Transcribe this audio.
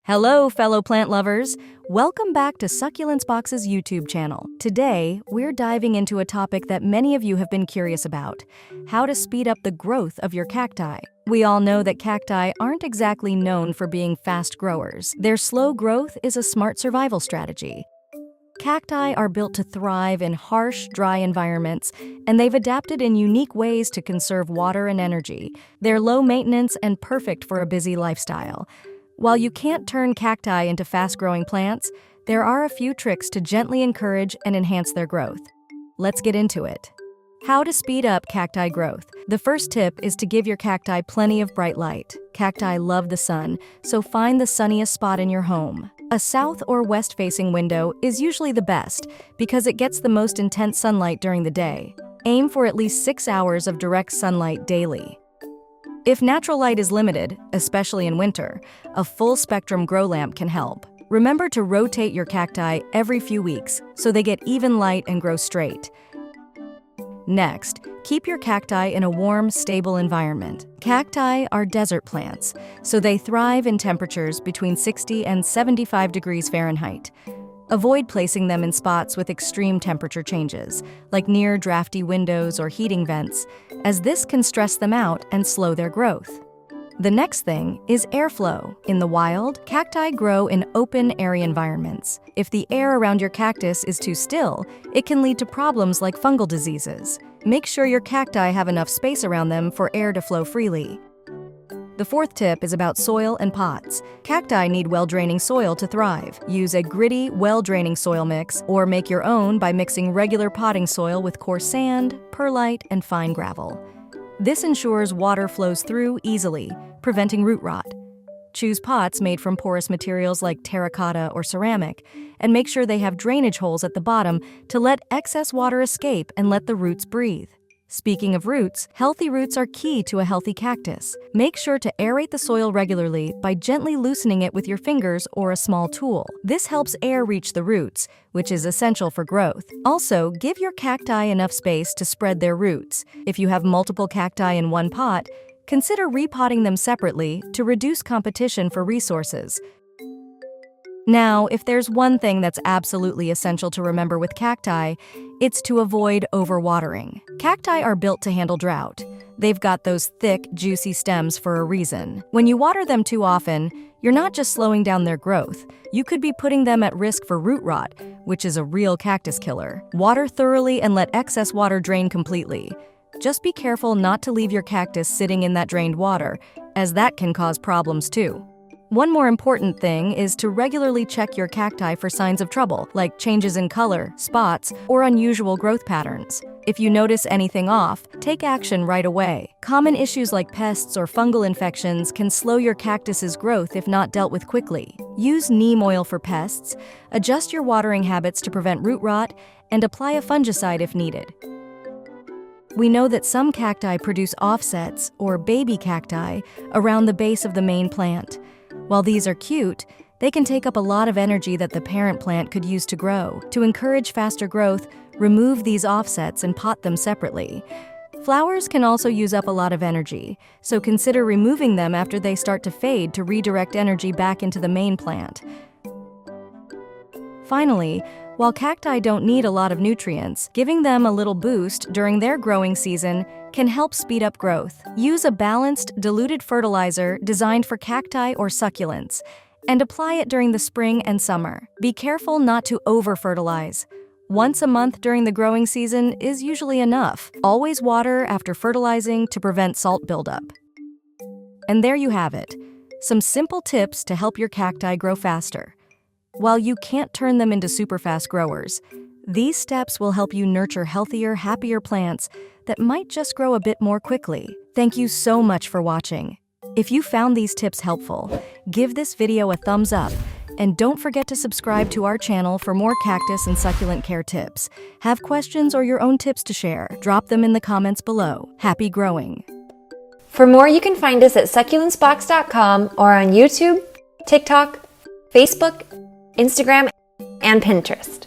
Hello, fellow plant lovers. Welcome back to Succulents Box's YouTube channel. Today, we're diving into a topic that many of you have been curious about: how to speed up the growth of your cacti. We all know that cacti aren't exactly known for being fast growers. Their slow growth is a smart survival strategy. Cacti are built to thrive in harsh, dry environments, and they've adapted in unique ways to conserve water and energy. They're low maintenance and perfect for a busy lifestyle. While you can't turn cacti into fast-growing plants, there are a few tricks to gently encourage and enhance their growth. Let's get into it. How to speed up cacti growth. The first tip is to give your cacti plenty of bright light. Cacti love the sun, so find the sunniest spot in your home. A south or west-facing window is usually the best because it gets the most intense sunlight during the day. Aim for at least 6 hours of direct sunlight daily. If natural light is limited, especially in winter, a full-spectrum grow lamp can help. Remember to rotate your cacti every few weeks so they get even light and grow straight. Next, keep your cacti in a warm, stable environment. Cacti are desert plants, so they thrive in temperatures between 60 and 75 degrees Fahrenheit. Avoid placing them in spots with extreme temperature changes, like near drafty windows or heating vents, as this can stress them out and slow their growth. The next thing is airflow. In the wild, cacti grow in open, airy environments. If the air around your cactus is too still, it can lead to problems like fungal diseases. Make sure your cacti have enough space around them for air to flow freely. The fourth tip is about soil and pots. Cacti need well-draining soil to thrive. Use a gritty, well-draining soil mix, or make your own by mixing regular potting soil with coarse sand, perlite, and fine gravel. This ensures water flows through easily, preventing root rot. Choose pots made from porous materials like terracotta or ceramic, and make sure they have drainage holes at the bottom to let excess water escape and let the roots breathe. Speaking of roots, healthy roots are key to a healthy cactus. Make sure to aerate the soil regularly by gently loosening it with your fingers or a small tool. This helps air reach the roots, which is essential for growth. Also, give your cacti enough space to spread their roots. If you have multiple cacti in one pot, consider repotting them separately to reduce competition for resources. Now, if there's one thing that's absolutely essential to remember with cacti, it's to avoid overwatering. Cacti are built to handle drought. They've got those thick, juicy stems for a reason. When you water them too often, you're not just slowing down their growth. You could be putting them at risk for root rot, which is a real cactus killer. Water thoroughly and let excess water drain completely. Just be careful not to leave your cactus sitting in that drained water, as that can cause problems too. One more important thing is to regularly check your cacti for signs of trouble, like changes in color, spots, or unusual growth patterns. If you notice anything off, take action right away. Common issues like pests or fungal infections can slow your cactus's growth if not dealt with quickly. Use neem oil for pests, adjust your watering habits to prevent root rot, and apply a fungicide if needed. We know that some cacti produce offsets, or baby cacti, around the base of the main plant. While these are cute, they can take up a lot of energy that the parent plant could use to grow. To encourage faster growth, remove these offsets and pot them separately. Flowers can also use up a lot of energy, so consider removing them after they start to fade to redirect energy back into the main plant. Finally, while cacti don't need a lot of nutrients, giving them a little boost during their growing season can help speed up growth. Use a balanced, diluted fertilizer designed for cacti or succulents, and apply it during the spring and summer. Be careful not to over-fertilize. Once a month during the growing season is usually enough. Always water after fertilizing to prevent salt buildup. And there you have it, some simple tips to help your cacti grow faster. While you can't turn them into super fast growers, these steps will help you nurture healthier, happier plants that might just grow a bit more quickly. Thank you so much for watching. If you found these tips helpful, give this video a thumbs up, and don't forget to subscribe to our channel for more cactus and succulent care tips. Have questions or your own tips to share? Drop them in the comments below. Happy growing! For more, you can find us at succulentsbox.com or on YouTube, TikTok, Facebook, Instagram, and Pinterest.